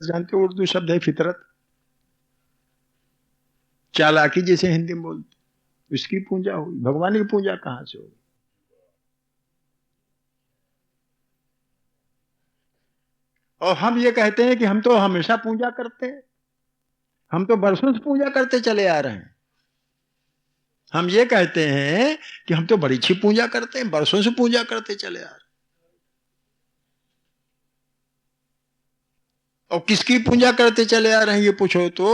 जानते हो उर्दू शब्द है फितरत, चालाकी जैसे हिंदी में बोलते, उसकी पूजा हुई, भगवान की पूजा कहां से होगी? और हम ये कहते हैं कि हम तो हमेशा पूजा करते हैं, हम तो बरसों से पूजा करते चले आ रहे हैं। हम ये कहते हैं कि हम तो बड़ी अच्छी पूजा करते हैं, बरसों से पूजा करते चले आ रहे हैं। और किसकी पूजा करते चले आ रहे हैं ये पूछो तो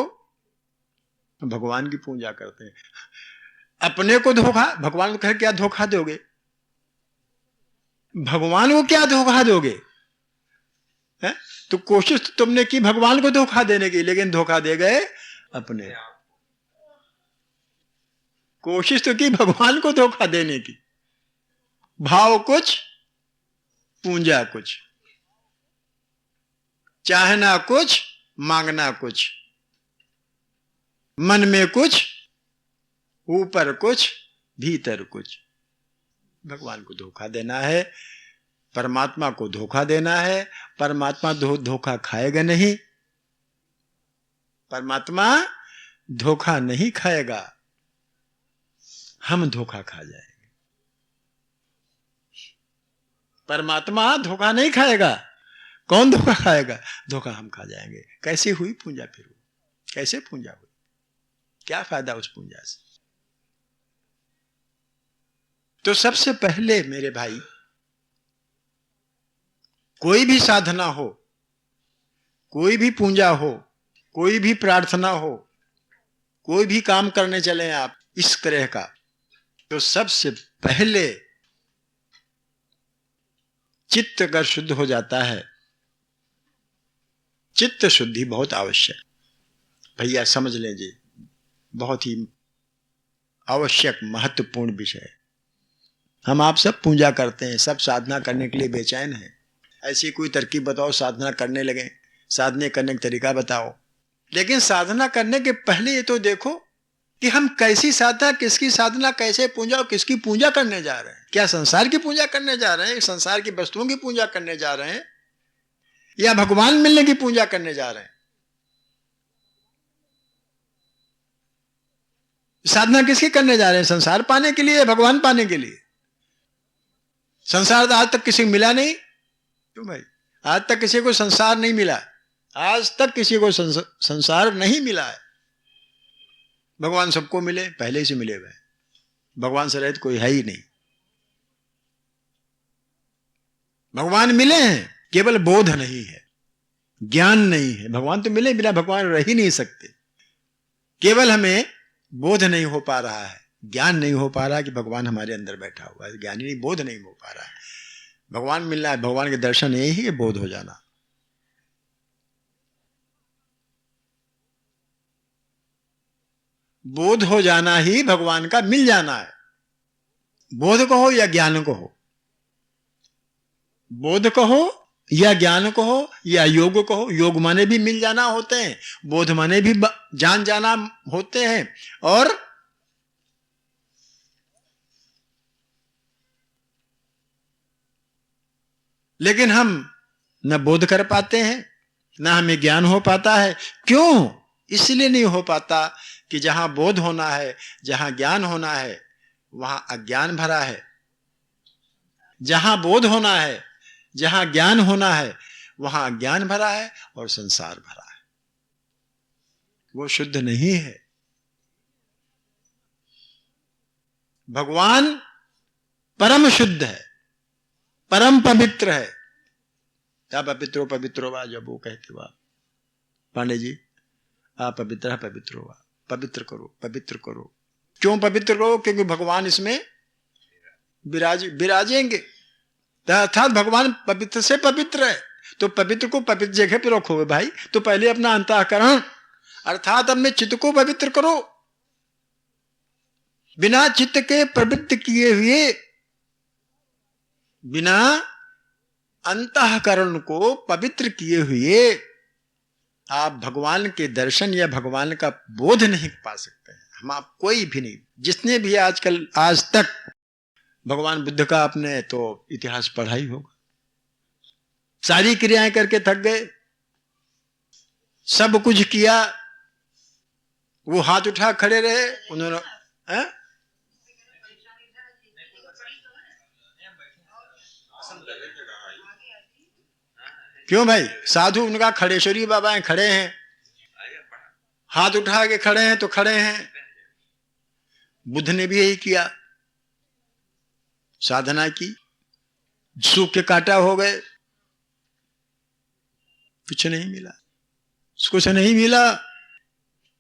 भगवान की पूजा करते हैं। अपने को धोखा, भगवान को कहे क्या धोखा दोगे? भगवान को क्या धोखा दोगे? है? तो कोशिश तो तुमने की भगवान को धोखा देने की, लेकिन धोखा दे गए अपने। कोशिश तो की भगवान को धोखा देने की, भाव कुछ पूंजा कुछ, चाहना कुछ मांगना कुछ, मन में कुछ ऊपर कुछ भीतर कुछ। भगवान को धोखा देना है, परमात्मा को धोखा देना है। परमात्मा धोखा खाएगा नहीं, परमात्मा धोखा नहीं खाएगा, हम धोखा खा जाएंगे। परमात्मा धोखा नहीं खाएगा, कौन धोखा खाएगा? धोखा हम खा जाएंगे। कैसे हुई पूजा फिर? कैसे पूजा हुई? क्या फायदा उस पूजा से? तो सबसे पहले मेरे भाई, कोई भी साधना हो, कोई भी पूजा हो, कोई भी प्रार्थना हो, कोई भी काम करने चले आप इस तरह का, तो सबसे पहले चित्त अगर शुद्ध हो जाता है, चित्त शुद्धि बहुत आवश्यक, भैया समझ लें जी, बहुत ही आवश्यक महत्वपूर्ण विषय है। हम आप सब पूजा करते हैं, सब साधना करने के लिए बेचैन हैं। ऐसी कोई तरकीब बताओ, साधना करने लगे, साधना करने का तरीका बताओ। लेकिन साधना करने के पहले ये तो देखो कि हम कैसी साधना, किसकी साधना, कैसे पूजा और किसकी पूजा करने जा रहे हैं। क्या संसार की पूजा करने जा रहे हैं, संसार की वस्तुओं की पूजा करने जा रहे हैं, या भगवान मिलने की पूजा करने जा रहे हैं? साधना किसकी करने जा रहे हैं? संसार पाने के लिए या भगवान पाने के लिए? संसार तो आज तक किसी को मिला नहीं। क्यों भाई? आज तक किसी को संसार नहीं मिला, आज तक किसी को संसार नहीं मिला है। भगवान सबको मिले, पहले से मिले हुए, भगवान से रहित कोई है ही नहीं। भगवान मिले हैं, केवल बोध नहीं है, ज्ञान नहीं है। भगवान तो मिले, बिना भगवान रह ही नहीं सकते। केवल हमें बोध नहीं हो पा रहा है, ज्ञान नहीं हो पा रहा कि भगवान हमारे अंदर बैठा हुआ है। ज्ञान ही नहीं, बोध नहीं हो पा रहा है। भगवान मिलना है, भगवान के दर्शन यही है बोध हो जाना। बोध हो जाना ही भगवान का मिल जाना है। बोध कहो या ज्ञान कहो, बोध कहो या ज्ञान कहो या योग कहो। योग माने भी मिल जाना होते हैं, बोध माने भी जान जाना होते हैं। और लेकिन हम न बोध कर पाते हैं, न हमें ज्ञान हो पाता है। क्यों? इसलिए नहीं हो पाता कि जहां बोध होना है, जहां ज्ञान होना है, वहां अज्ञान भरा है। जहां बोध होना है, जहां ज्ञान होना है, वहां अज्ञान भरा है और संसार भरा है। वो शुद्ध नहीं है। भगवान परम शुद्ध है, परम पवित्र है। क्या पवित्रो पवित्रो वा, जब वो कहते हुआ पांडे जी, आप पवित्र है, पवित्र हुआ, पवित्र करो, पवित्र करो। क्यों पवित्र करो? क्योंकि भगवान इसमें विराजेंगे। अर्थात भगवान पवित्र से पवित्र है, तो पवित्र को पवित्र जगह पर रखोगे भाई, तो पहले अपना अंतःकरण अर्थात अपने चित्त को पवित्र करो। बिना चित्त के पवित्र किए हुए, बिना अंतःकरण को पवित्र किए हुए आप भगवान के दर्शन या भगवान का बोध नहीं पा सकते हैं। हम आप कोई भी नहीं। जिसने भी आजकल आज तक भगवान बुद्ध का आपने तो इतिहास पढ़ा ही होगा, सारी क्रियाएं करके थक गए, सब कुछ किया, वो हाथ उठा खड़े रहे, उन्होंने क्यों भाई? साधु उनका खड़ेश्वरी बाबा हैं, खड़े हैं, हाथ उठा के खड़े हैं तो खड़े हैं। बुद्ध ने भी यही किया, साधना की, सूख के कांटा हो गए, कुछ नहीं मिला, कुछ नहीं मिला।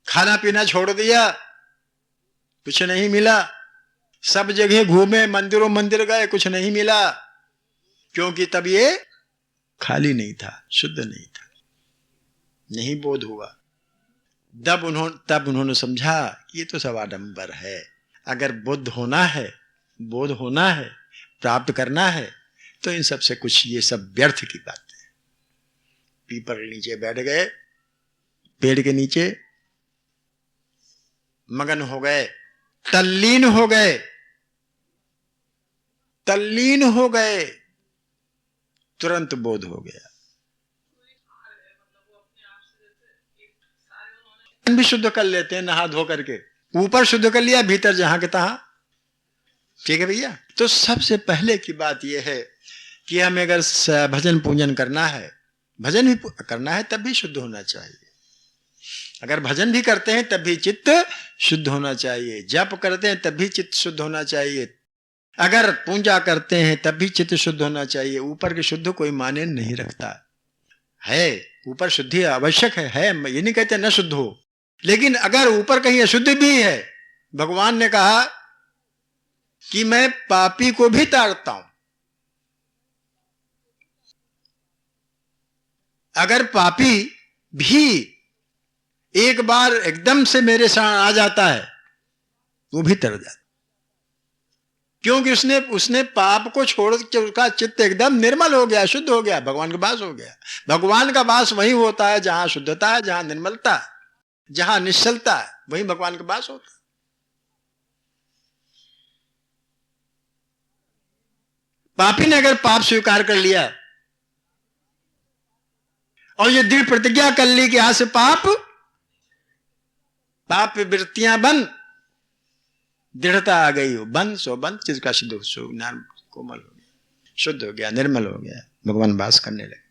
खाना पीना छोड़ दिया, कुछ नहीं मिला। सब जगह घूमे, मंदिरों मंदिर गए, कुछ नहीं मिला, क्योंकि तब ये खाली नहीं था, शुद्ध नहीं था, नहीं बोध हुआ। तब उन्होंने समझा कि ये तो सब आडंबर है। अगर बुद्ध होना है, बोध होना है, प्राप्त करना है, तो इन सब से कुछ, ये सब व्यर्थ की बात है। पीपल के नीचे बैठ गए, पेड़ के नीचे मगन हो गए, तल्लीन हो गए, तल्लीन हो गए, तुरंत बोध हो गया। भी शुद्ध कर लेते हैं नहा धो करके, ऊपर शुद्ध कर लिया, भीतर जहां के तहां। ठीक है भैया? तो सबसे पहले की बात यह है कि हमें अगर भजन पूजन करना है, भजन भी करना है, तब भी शुद्ध होना चाहिए। अगर भजन भी करते हैं तब भी चित्त शुद्ध होना चाहिए, जप करते हैं तब भी चित्त शुद्ध होना चाहिए, अगर पूजा करते हैं तब भी चित्त शुद्ध होना चाहिए। ऊपर के शुद्ध कोई माने नहीं रखता है, ऊपर शुद्धि आवश्यक है, ये नहीं कहते न शुद्ध हो, लेकिन अगर ऊपर कहीं अशुद्ध भी है, भगवान ने कहा कि मैं पापी को भी ताड़ता हूं। अगर पापी भी एक बार एकदम से मेरे शरण आ जाता है, वो भी तर जाता, क्योंकि उसने पाप को छोड़ के उसका चित्त एकदम निर्मल हो गया, शुद्ध हो गया, भगवान का वास हो गया। भगवान का वास वही होता है जहां शुद्धता है, जहां निर्मलता है, जहां निश्चलता है, वही भगवान का वास होता है। पापी ने अगर पाप स्वीकार कर लिया और ये दृढ़ प्रतिज्ञा कर ली कि आज से पाप वृत्तियां बंद, दृढ़ता आ गई हो, बंद सो बंद, चित्त का शुद्ध कोमल हो गया, शुद्ध हो गया, निर्मल हो गया, भगवान वास करने लगे।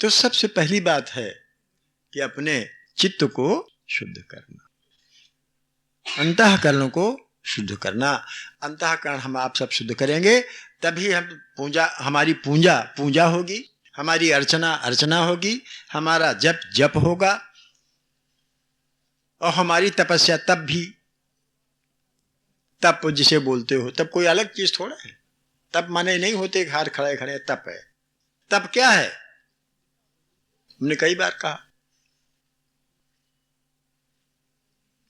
तो सबसे पहली बात है कि अपने चित्त को शुद्ध करना, अंतःकरण को शुद्ध करना। अंतःकरण हम आप सब शुद्ध करेंगे तभी हम हमारी पूजा होगी, हमारी अर्चना होगी, हमारा जप होगा, और हमारी तपस्या तप जिसे बोलते हो, तब कोई अलग चीज थोड़ा है। तप माने नहीं होते हाथ खड़े खड़े, तप है। तप क्या है? हमने कई बार कहा,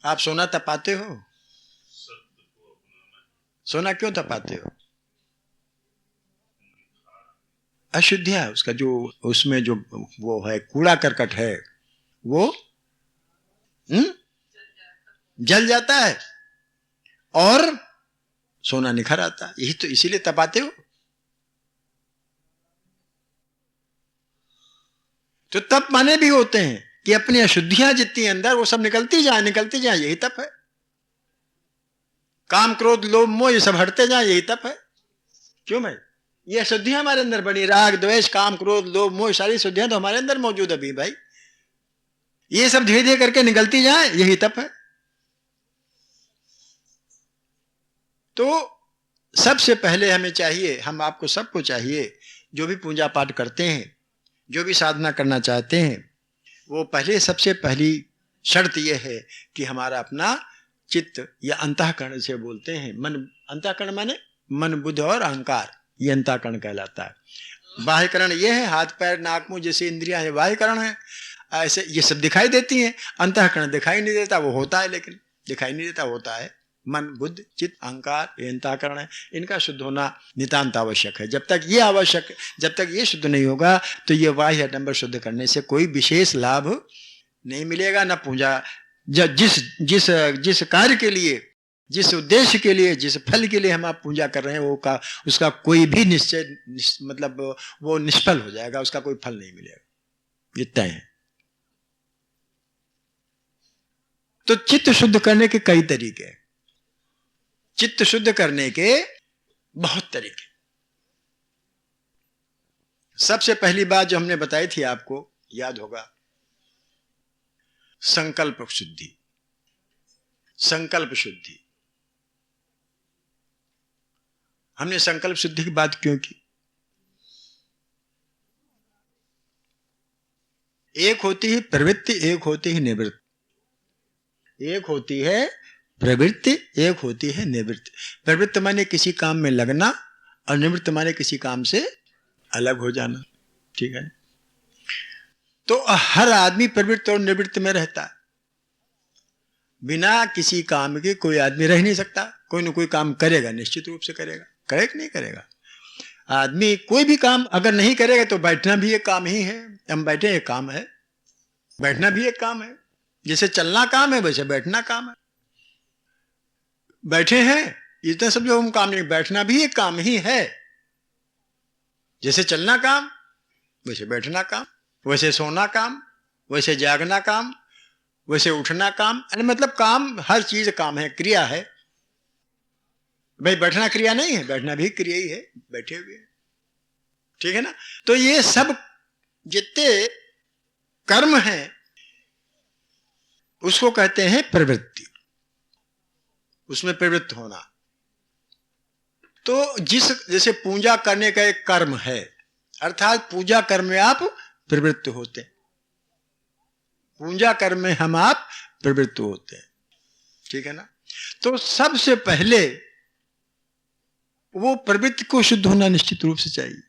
आप सोना तपाते हो, सोना क्यों तपाते हो? अशुद्ध है उसका, जो उसमें जो वो है कूड़ा करकट है, वो जल जाता है और सोना निखर आता है। यही तो, इसीलिए तपाते हो। तो तप माने भी होते हैं कि अपनी अशुद्धियां जितनी अंदर, वो सब निकलती जाए, यही तप है। काम क्रोध लोभ मोह ये सब हटते जाए, यही तप है। क्यों भाई? ये अशुद्धियां हमारे अंदर बनी, राग द्वेष काम क्रोध लोभ मोह, सारी शुद्धियां तो हमारे अंदर मौजूद है भाई। ये सब धीरे धीरे करके निकलती जाए, यही तप है। तो सबसे पहले हमें चाहिए, हम आपको सबको चाहिए, जो भी पूजा पाठ करते हैं, जो भी साधना करना चाहते हैं, वो पहले सबसे पहली शर्त यह है कि हमारा अपना चित्त या अंतःकरण से बोलते हैं, मन, अंतःकरण माने मन बुद्धि और अहंकार, ये अंतःकरण कहलाता है। बाह्यकरण ये है, हाथ पैर नाक मुंह जैसे इंद्रियां है, बाह्यकरण है। ऐसे ये सब दिखाई देती हैं, अंतःकरण दिखाई नहीं देता, वो होता है लेकिन दिखाई नहीं देता, होता है। मन बुद्धि चित्त अहंकार, ये अंतःकरण है, इनका शुद्ध होना नितांत आवश्यक है। जब तक ये शुद्ध नहीं होगा तो ये बाह्य आडंबर शुद्ध करने से कोई विशेष लाभ नहीं मिलेगा। न पूजा, जिस कार्य के लिए, जिस उद्देश्य के लिए, जिस फल के लिए हम आप पूजा कर रहे हैं, उसका कोई भी निश्चय मतलब वो निष्फल हो जाएगा, उसका कोई फल नहीं मिलेगा। ये तय है। तो चित्त शुद्ध करने के कई तरीके हैं। चित्त शुद्ध करने के बहुत तरीके। सबसे पहली बात जो हमने बताई थी आपको याद होगा, संकल्प शुद्धि। संकल्प शुद्धि, हमने संकल्प शुद्धि की बात क्यों की? एक होती है प्रवृत्ति, एक होती है निवृत्ति। एक होती है प्रवृत्ति, एक होती है निवृत्ति। प्रवृत्ति माने किसी काम में लगना और निवृत्ति माने किसी काम से अलग हो जाना। ठीक है। तो हर आदमी प्रवृत्ति और निवृत्ति में रहता है। बिना किसी काम के कोई आदमी रह नहीं सकता। कोई ना कोई काम करेगा, निश्चित रूप से करेगा। करेगा कि नहीं करेगा? आदमी कोई भी काम अगर नहीं करेगा तो बैठना भी एक काम ही है। हम बैठे, एक काम है। बैठना भी एक काम है। जैसे चलना काम है वैसे बैठना काम है। बैठे हैं इतना सब जो हम काम नहीं, बैठना भी एक काम ही है। जैसे चलना काम वैसे बैठना काम, वैसे सोना काम, वैसे जागना काम, वैसे उठना काम। मतलब काम, हर चीज काम है, क्रिया है। भाई बैठना क्रिया नहीं है? बैठना भी क्रिया ही है, बैठे हुए। ठीक है ना? तो ये सब जितने कर्म हैं उसको कहते हैं प्रवृत्ति। उसमें प्रवृत्त होना। तो जैसे पूजा करने का एक कर्म है, अर्थात पूजा कर्म में आप प्रवृत्त होते हैं। पूजा कर्म में हम आप प्रवृत्त होते हैं। ठीक है ना? तो सबसे पहले वो प्रवृत्ति को शुद्ध होना निश्चित रूप से चाहिए।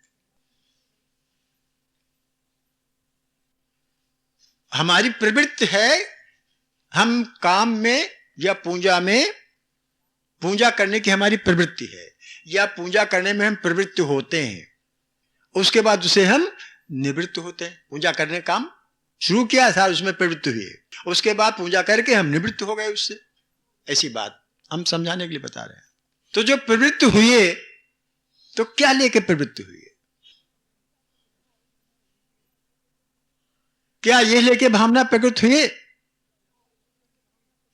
हमारी प्रवृत्ति है, हम काम में या पूजा में, पूजा करने की हमारी प्रवृत्ति है या पूजा करने में हम प्रवृत्त होते हैं। उसके बाद उसे हम निवृत्त होते हैं। पूजा करने काम शुरू किया था, उसमें प्रवृत्त हुए, उसके बाद पूजा करके हम निवृत्त हो गए उससे। ऐसी बात हम समझाने के लिए बता रहे हैं। तो जो प्रवृत्त हुए तो क्या लेके प्रवृत्त हुए? क्या ये लेके भावना प्रकट हुए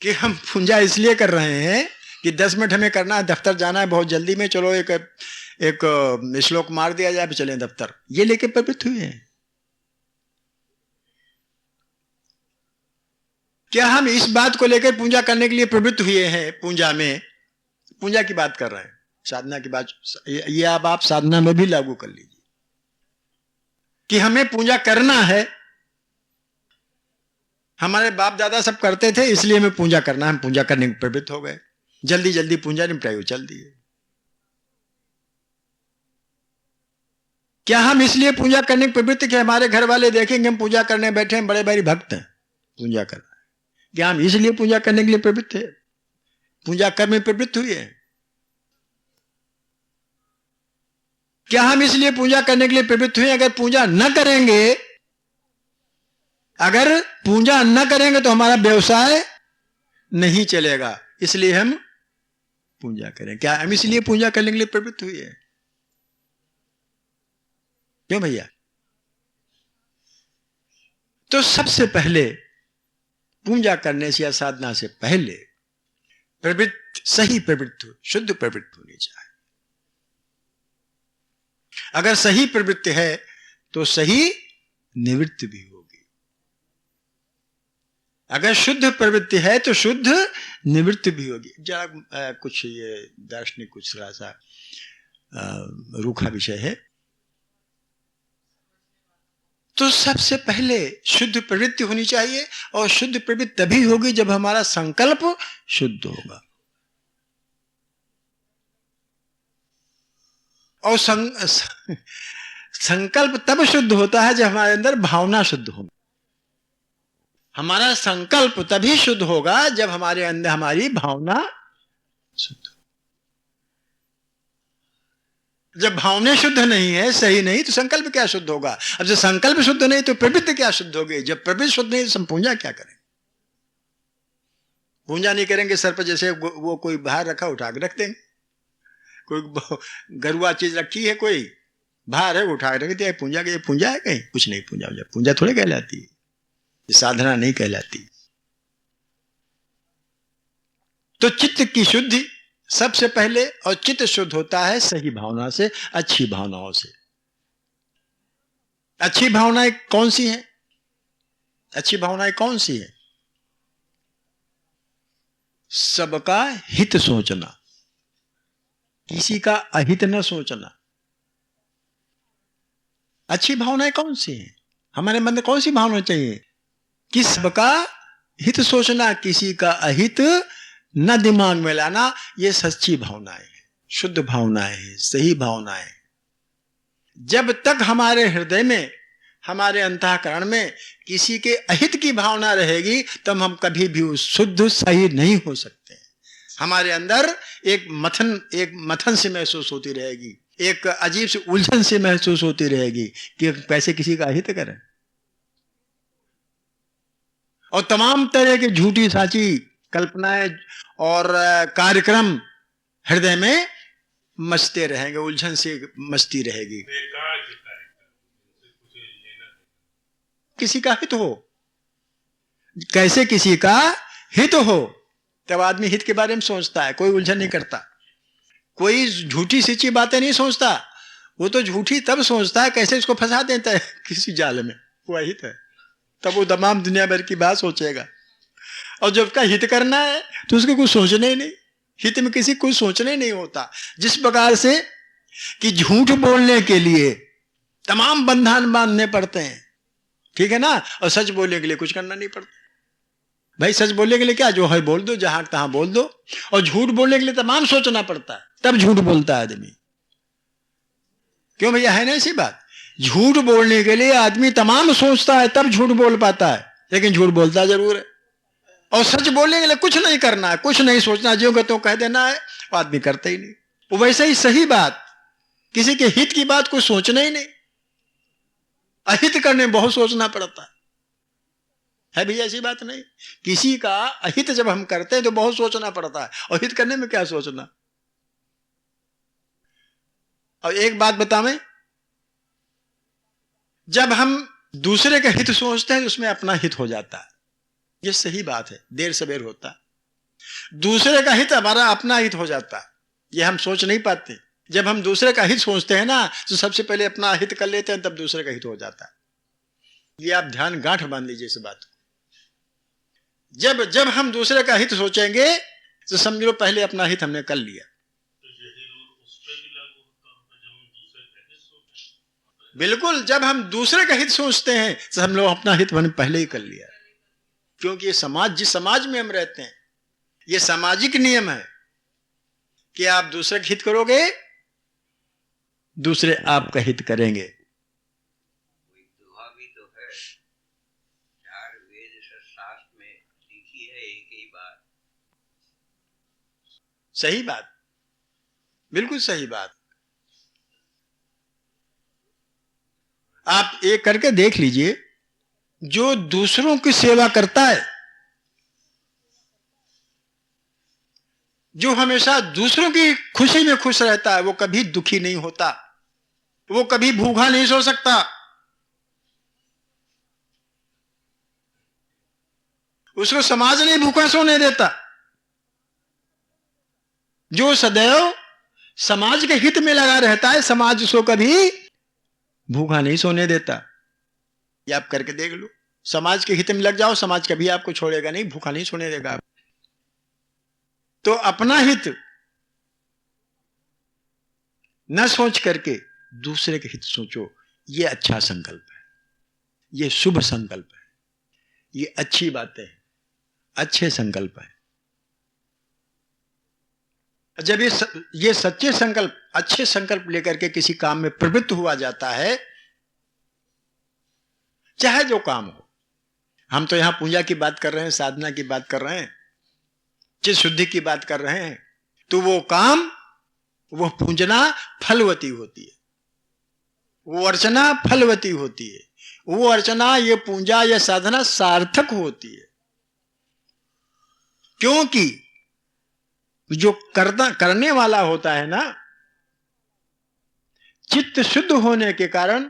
कि हम पूजा इसलिए कर रहे हैं कि 10 मिनट हमें करना है, दफ्तर जाना है बहुत जल्दी में, चलो एक श्लोक मार दिया जाए, चलें दफ्तर, ये लेके प्रवृत्त हुए हैं? क्या हम इस बात को लेकर पूजा करने के लिए प्रवृत्त हुए हैं? पूजा में, पूजा की बात कर रहे हैं, साधना की बात, ये अब आप साधना में भी लागू कर लीजिए कि हमें पूजा करना है। हमारे बाप दादा सब करते थे इसलिए हमें पूजा करना है, हम पूजा करने में प्रवृत्त हो गए, जल्दी जल्दी पूजा निपटाई चल दी। क्या हम इसलिए पूजा करने की प्रवृत्ति कि हमारे घर वाले देखेंगे हम पूजा करने बैठे हैं, बड़े बड़े भक्त हैं, पूजा कर रहे हैं? क्या हम इसलिए पूजा करने के लिए प्रवृत्त है? पूजा कर्म में प्रवृत्त हुए हैं? क्या हम इसलिए पूजा करने के लिए प्रवृत्त हुए? अगर पूजा न करेंगे, अगर पूजा न करेंगे तो हमारा व्यवसाय नहीं चलेगा, इसलिए हम पूजा करें। क्या हम इसलिए पूजा करने के लिए प्रवृत्त हुए हैं? क्यों भैया? तो सबसे पहले पूजा करने से या साधना से पहले प्रवृत्ति, सही प्रवृत्ति, शुद्ध प्रवृत्ति होनी चाहिए। अगर सही प्रवृत्ति है तो सही निवृत्ति भी होगी। अगर शुद्ध प्रवृत्ति है तो शुद्ध निवृत्ति भी होगी। जरा कुछ ये दार्शनिक कुछ थोड़ा सा रूखा विषय है। तो सबसे पहले शुद्ध प्रवृत्ति होनी चाहिए, और शुद्ध प्रवृत्ति तभी होगी जब हमारा संकल्प शुद्ध होगा। और संकल्प तब शुद्ध होता है जब हमारे अंदर भावना शुद्ध हो। हमारा संकल्प तभी शुद्ध होगा जब हमारे अंदर हमारी भावना शुद्ध हो। जब भावना शुद्ध नहीं है, सही नहीं, तो संकल्प क्या शुद्ध होगा? अब जब संकल्प शुद्ध नहीं तो प्रवृत्ति क्या शुद्ध होगी? जब प्रवृत्ति शुद्ध नहीं तो हम पूजा क्या करें? पूजा नहीं करेंगे, सर पर जैसे वो कोई बाहर रखा उठा के रख देंगे। कोई गरुआ चीज रखी है कोई, भार है उठा रख दिया, पूंजा के ये पूंजा है, कहीं कुछ नहीं पूंजा, पूंजा थोड़े कहलाती है, ये साधना नहीं कहलाती। तो चित्त की शुद्धि सबसे पहले, और चित्त शुद्ध होता है सही भावना से, अच्छी भावनाओं से। अच्छी भावनाएं कौन सी हैं? अच्छी भावनाएं कौन सी है? सबका हित सोचना, किसी का अहित न सोचना। अच्छी भावनाएं कौन सी हैं? हमारे मन में कौन सी भावना चाहिए? कि सबका हित सोचना, किसी का अहित न दिमाग में लाना। ये सच्ची भावनाएं हैं, शुद्ध भावनाएं हैं, सही भावनाएं हैं। जब तक हमारे हृदय में, हमारे अंतःकरण में किसी के अहित की भावना रहेगी, तब हम कभी भी शुद्ध सही नहीं हो सकते। हमारे अंदर एक मथन से महसूस होती रहेगी, एक अजीब सी उलझन से महसूस होती रहेगी कि कैसे किसी का अहित करें। और तमाम तरह की झूठी साची कल्पनाएं और कार्यक्रम हृदय में मचते रहेंगे, उलझन से मचती रहेगी। किसी का हित हो, कैसे किसी का हित हो, तब आदमी हित के बारे में सोचता है। कोई उलझन नहीं करता, कोई झूठी सीची बातें नहीं सोचता। वो तो झूठी तब सोचता है कैसे इसको फंसा देता है किसी जाल में, वो हित है। तब वो तमाम दुनिया भर की बात सोचेगा। और जब उसका हित करना है तो उसको कुछ सोचना ही नहीं, हित में किसी कुछ सोचना ही नहीं होता। जिस प्रकार से कि झूठ बोलने के लिए तमाम बंधन बांधने पड़ते हैं, ठीक है ना, और सच बोलने के लिए कुछ करना नहीं पड़ता। भाई सच बोलने के लिए क्या, जो है बोल दो, जहां तहां बोल दो। और झूठ बोलने के लिए तमाम सोचना पड़ता है, तब झूठ बोलता है आदमी। क्यों भैया, है ना ऐसी बात? झूठ बोलने के लिए आदमी तमाम सोचता है, तब झूठ बोल पाता है, लेकिन झूठ बोलता जरूर है। और सच बोलने के लिए कुछ नहीं करना है, कुछ नहीं सोचना, जो कहते हो कह देना है, वो आदमी करता ही नहीं। वैसे ही सही बात, किसी के हित की बात कुछ सोचना ही नहीं, अहित करने में बहुत सोचना पड़ता है भैया, ऐसी बात नहीं। किसी का अहित जब हम करते हैं तो बहुत सोचना पड़ता है, और हित करने में क्या सोचना। और एक बात बतावें, जब हम दूसरे का हित सोचते हैं तो उसमें अपना हित हो जाता है। ये सही बात है, देर सवेर होता है। दूसरे का हित हमारा अपना हित हो जाता है, ये हम सोच नहीं पाते। जब हम दूसरे का हित सोचते हैं ना, तो सबसे पहले अपना हित कर लेते हैं, तब दूसरे का हित हो जाता है। ये आप ध्यान गांठ बांध लीजिए इस बात को। जब हम दूसरे का हित सोचेंगे तो समझ लो पहले अपना हित हमने कर लिया। बिल्कुल, जब हम दूसरे का हित सोचते हैं तो हम लोग अपना हित हमने पहले ही कर लिया। क्योंकि ये समाज, जिस समाज में हम रहते हैं, ये सामाजिक नियम है कि आप दूसरे का हित करोगे, दूसरे आपका हित करेंगे। दुआ भी तो है, चार वेद शास्त्र में लिखी है एक ही बात। सही बात, बिल्कुल सही बात। आप एक करके देख लीजिए, जो दूसरों की सेवा करता है, जो हमेशा दूसरों की खुशी में खुश रहता है, वो कभी दुखी नहीं होता, वो कभी भूखा नहीं सो सकता। उसको समाज नहीं भूखा सोने देता। जो सदैव समाज के हित में लगा रहता है, समाज उसको कभी भूखा नहीं सोने देता। ये आप करके देख लो, समाज के हित में लग जाओ, समाज कभी आपको छोड़ेगा नहीं, भूखा नहीं सोने देगा। तो अपना हित न सोच करके दूसरे के हित सोचो। ये अच्छा संकल्प है, ये शुभ संकल्प है, ये अच्छी बातें हैं, अच्छे संकल्प है। जब ये सच्चे संकल्प, अच्छे संकल्प लेकर के किसी काम में प्रवृत्त हुआ जाता है, चाहे जो काम हो, हम तो यहां पूजा की बात कर रहे हैं, साधना की बात कर रहे हैं, चित्त शुद्धि की बात कर रहे हैं, तो वो काम, वो पूजना फलवती होती है, वो अर्चना फलवती होती है, वो अर्चना, ये पूजा, ये साधना सार्थक होती है। क्योंकि जो करने वाला होता है ना, चित्त शुद्ध होने के कारण,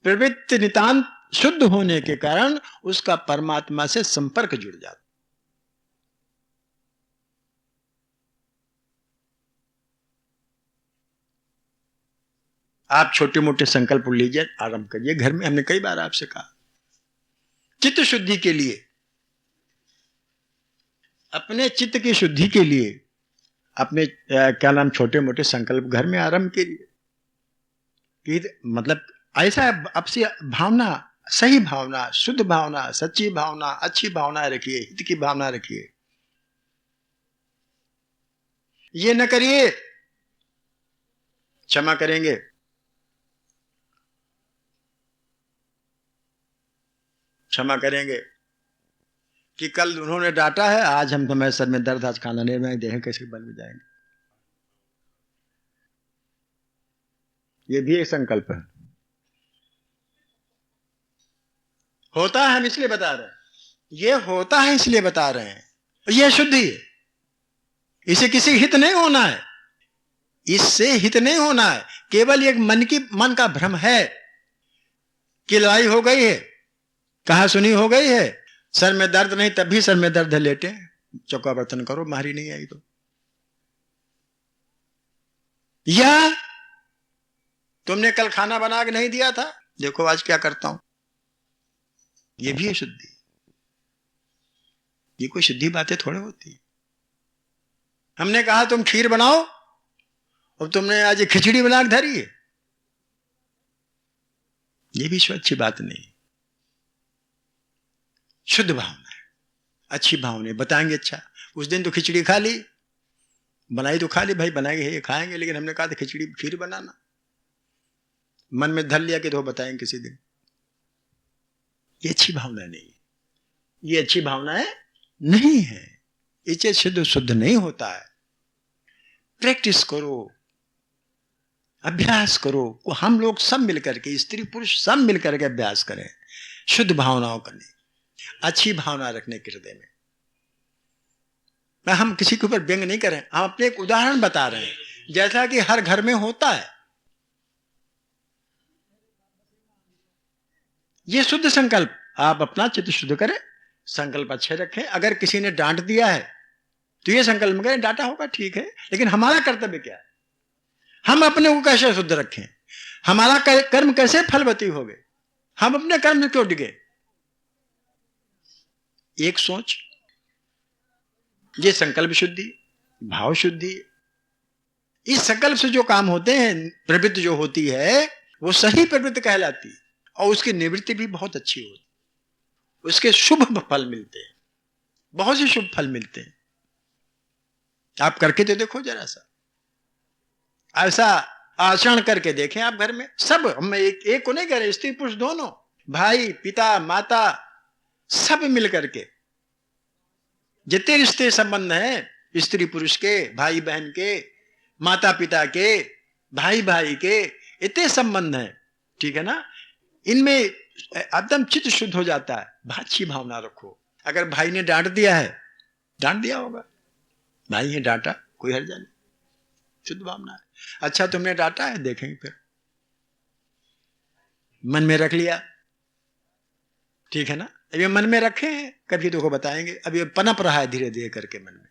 प्रवृत्ति नितांत शुद्ध होने के कारण उसका परमात्मा से संपर्क जुड़ जाता। आप छोटे मोटे संकल्प लीजिए, आरंभ करिए घर में। हमने कई बार आपसे कहा, चित्त शुद्धि के लिए, अपने चित्त की शुद्धि के लिए अपने क्या नाम छोटे मोटे संकल्प घर में आरंभ कीजिए। कि मतलब ऐसा आपसे भावना, सही भावना, शुद्ध भावना, सच्ची भावना, अच्छी भावना रखिए, हित की भावना रखिए। ये न करिए क्षमा करेंगे, क्षमा करेंगे कि कल उन्होंने डांटा है, आज हम तुम्हारे सर में दर्द, आज खाना नहीं बनाएंगे, देखें कैसे बन जाएंगे। ये भी एक संकल्प है। होता है, हम इसलिए बता रहे हैं, ये होता है इसलिए बता रहे हैं। यह शुद्धि है, इसे किसी हित नहीं होना है, इससे हित नहीं होना है। केवल एक मन का भ्रम है कि लड़ाई हो गई है, कहा सुनी हो गई है, सर में दर्द नहीं, तब भी सर में दर्द है, लेटे चौका बर्तन करो, मारी नहीं आई तो। या तुमने कल खाना बना के नहीं दिया था, देखो आज क्या करता हूं। ये भी है शुद्धि। ये कोई शुद्धि बातें थोड़े होती है। हमने कहा तुम खीर बनाओ और तुमने आज खिचड़ी बना के धरी है, ये भी अच्छी बात नहीं। शुद्ध भावना है, अच्छी भावना है, बताएंगे अच्छा उस दिन तो खिचड़ी खा ली, बनाई तो खा ली भाई, बनाएंगे ये खाएंगे, लेकिन हमने कहा था खिचड़ी खीर बनाना, मन में धर लिया कि तो बताएंगे किसी दिन। ये अच्छी भावना नहीं, ये अच्छी भावनाएं नहीं है, इसे शुद्ध नहीं होता है। प्रैक्टिस करो, अभ्यास करो। हम लोग सब मिलकर के, स्त्री पुरुष सब मिलकर के अभ्यास करें शुद्ध भावनाओं करने, अच्छी भावना रखने के हृदय में। हम किसी के ऊपर व्यंग नहीं कर रहे हैं, हम अपने एक उदाहरण बता रहे हैं, जैसा कि हर घर में होता है। ये शुद्ध संकल्प, आप अपना चित्त शुद्ध करें, संकल्प अच्छे रखें। अगर किसी ने डांट दिया है तो ये संकल्प करें, डांटा होगा ठीक है, लेकिन हमारा कर्तव्य क्या है, हम अपने को कैसे शुद्ध रखें, हमारा कर्म कैसे फलवती हो गए, हम अपने कर्म में क्यों डिगे। एक सोच, ये संकल्प शुद्धि, भाव शुद्धि। इस संकल्प से जो काम होते हैं, प्रवृत्ति जो होती है वो सही प्रवृत्ति कहलाती है, और उसकी निवृत्ति भी बहुत अच्छी होती, उसके शुभ फल मिलते हैं, बहुत से शुभ फल मिलते हैं। आप करके तो देखो जरा सा, ऐसा आचरण करके देखें आप घर में। सब, हम एक को नहीं कह रहे, स्त्री पुरुष दोनों, भाई पिता माता सब मिल करके, जितने रिश्ते संबंध हैं स्त्री पुरुष के, भाई बहन के, माता पिता के, भाई भाई के, इतने संबंध हैं, ठीक है ना। इनमें एकदम चित्त शुद्ध हो जाता है। अच्छी भावना रखो। अगर भाई ने डांट दिया है, डांट दिया होगा, भाई ने डांटा, कोई हर्ज नहीं, शुद्ध भावना है। अच्छा तुमने डांटा है, देखेंगे फिर, मन में रख लिया, ठीक है ना। अब ये मन में रखे हैं, कभी तो को बताएंगे, अब ये पनप रहा है धीरे धीरे करके मन में।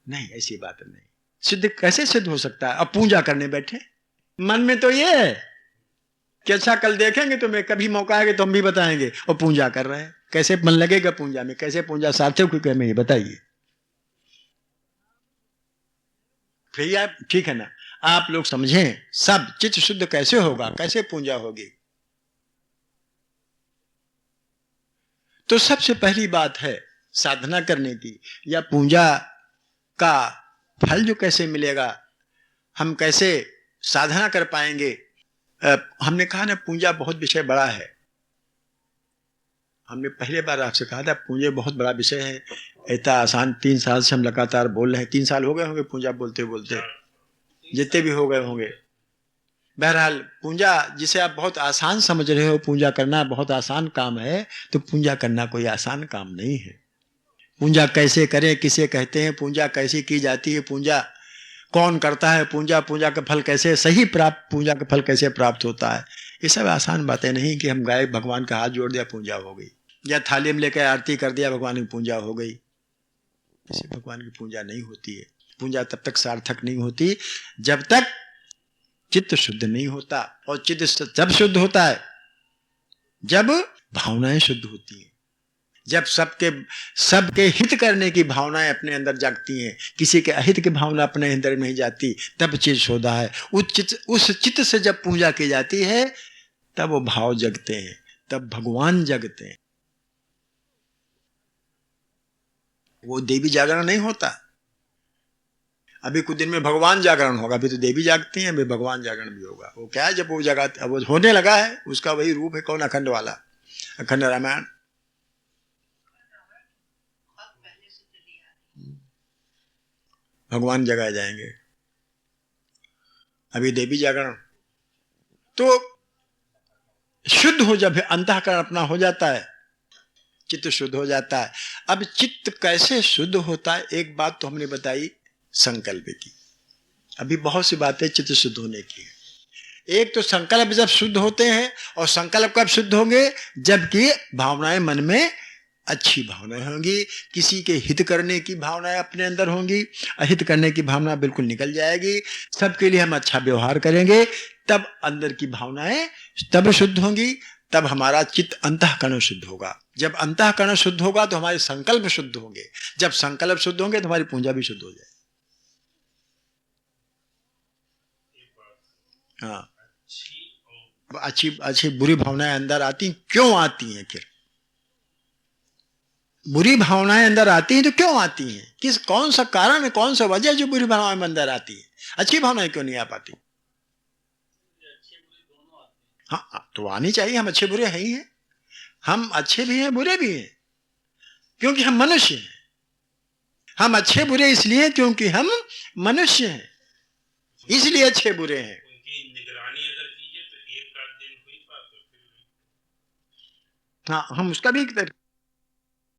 नहीं, ऐसी बात नहीं। सिद्ध कैसे सिद्ध हो सकता है? अब पूजा करने बैठे, मन में तो ये है कि अच्छा कल देखेंगे तुम्हें, कभी मौका आएगा तो हम भी बताएंगे, और पूजा कर रहे हैं। कैसे मन लगेगा पूजा में, कैसे पूजा सार्थक हुई में, ये बताइए भैया, ठीक है ना। आप लोग समझें, सब चित्त शुद्ध कैसे होगा, कैसे पूजा होगी। तो सबसे पहली बात है साधना करने की, या पूजा का फल जो कैसे मिलेगा, हम कैसे साधना कर पाएंगे। हमने कहा ना, पूजा बहुत विषय बड़ा है। हमने पहले बार आपसे कहा था पूजा बहुत बड़ा विषय है, इतना आसान। 3 साल से हम लगातार बोल रहे हैं, 3 साल हो गए होंगे पूजा बोलते बोलते, जितने भी हो गए होंगे। बहरहाल पूजा जिसे आप बहुत आसान समझ रहे हो, पूजा करना बहुत आसान काम है, तो पूजा करना कोई आसान काम नहीं है। पूजा कैसे करें, किसे कहते हैं, पूजा कैसे की जाती है, पूजा कौन करता है पूजा, पूजा का फल कैसे सही प्राप्त, पूजा का फल कैसे प्राप्त होता है, ये सब आसान बातें नहीं कि हम गए भगवान का हाथ जोड़ दिया पूजा हो गई, या थाली में लेकर आरती कर दिया भगवान की पूजा हो गई। इससे भगवान की पूजा नहीं होती है। पूजा तब तक सार्थक नहीं होती जब तक चित्त शुद्ध नहीं होता। और चित्त जब शुद्ध होता है जब भावनाएं शुद्ध होती हैं, जब सबके हित करने की भावनाएं अपने अंदर जागती हैं, किसी के अहित की भावना अपने अंदर नहीं जाती, तब चित्त शुद्ध है। उस चित्त से जब पूजा की जाती है तब वो भाव जगते हैं, तब भगवान जगते हैं। वो देवी जागरण नहीं होता। अभी कुछ दिन में भगवान जागरण होगा, अभी तो देवी जागती हैं, अभी भगवान जागरण भी होगा। वो क्या है, जब वो जगाते, अब वो होने लगा है, उसका वही रूप है। कौन? अखंड वाला, अखंड रामायण। भगवान जगाए जाएंगे, अभी देवी जागरण। तो शुद्ध हो, जब अंतःकरण अपना हो जाता है, चित्त शुद्ध हो जाता है। अब चित्त कैसे शुद्ध होता है, एक बात तो हमने बताई संकल्प की। अभी बहुत सी बातें चित्त शुद्ध होने की है। एक तो संकल्प जब शुद्ध होते हैं, और संकल्प कब शुद्ध होंगे, जबकि भावनाएं मन में अच्छी भावनाएं होंगी, किसी के हित करने की भावनाएं अपने अंदर होंगी, अहित करने की भावना बिल्कुल निकल जाएगी, सबके लिए हम अच्छा व्यवहार करेंगे, तब अंदर की भावनाएं तब शुद्ध होंगी, तब हमारा चित्त अंतःकरण शुद्ध होगा। जब अंतःकरण शुद्ध होगा तो हमारे संकल्प शुद्ध होंगे, जब संकल्प शुद्ध होंगे तो हमारी पूजा भी शुद्ध हो जाए। हाँ, अच्छी बुरी भावनाएं अंदर आती क्यों आती हैं? फिर बुरी भावनाएं अंदर आती हैं तो क्यों आती हैं? कौन सा कारण है, कौन सा वजह जो बुरी भावनाएं अंदर आती है? अच्छी भावनाएं क्यों नहीं आ पाती? हाँ, तो आनी चाहिए। हम अच्छे बुरे हैं ही हैं, हम अच्छे भी हैं बुरे भी हैं, क्योंकि हम मनुष्य हैं। हम अच्छे बुरे इसलिए क्योंकि हम मनुष्य हैं, इसलिए अच्छे बुरे हैं। हाँ, हम उसका भी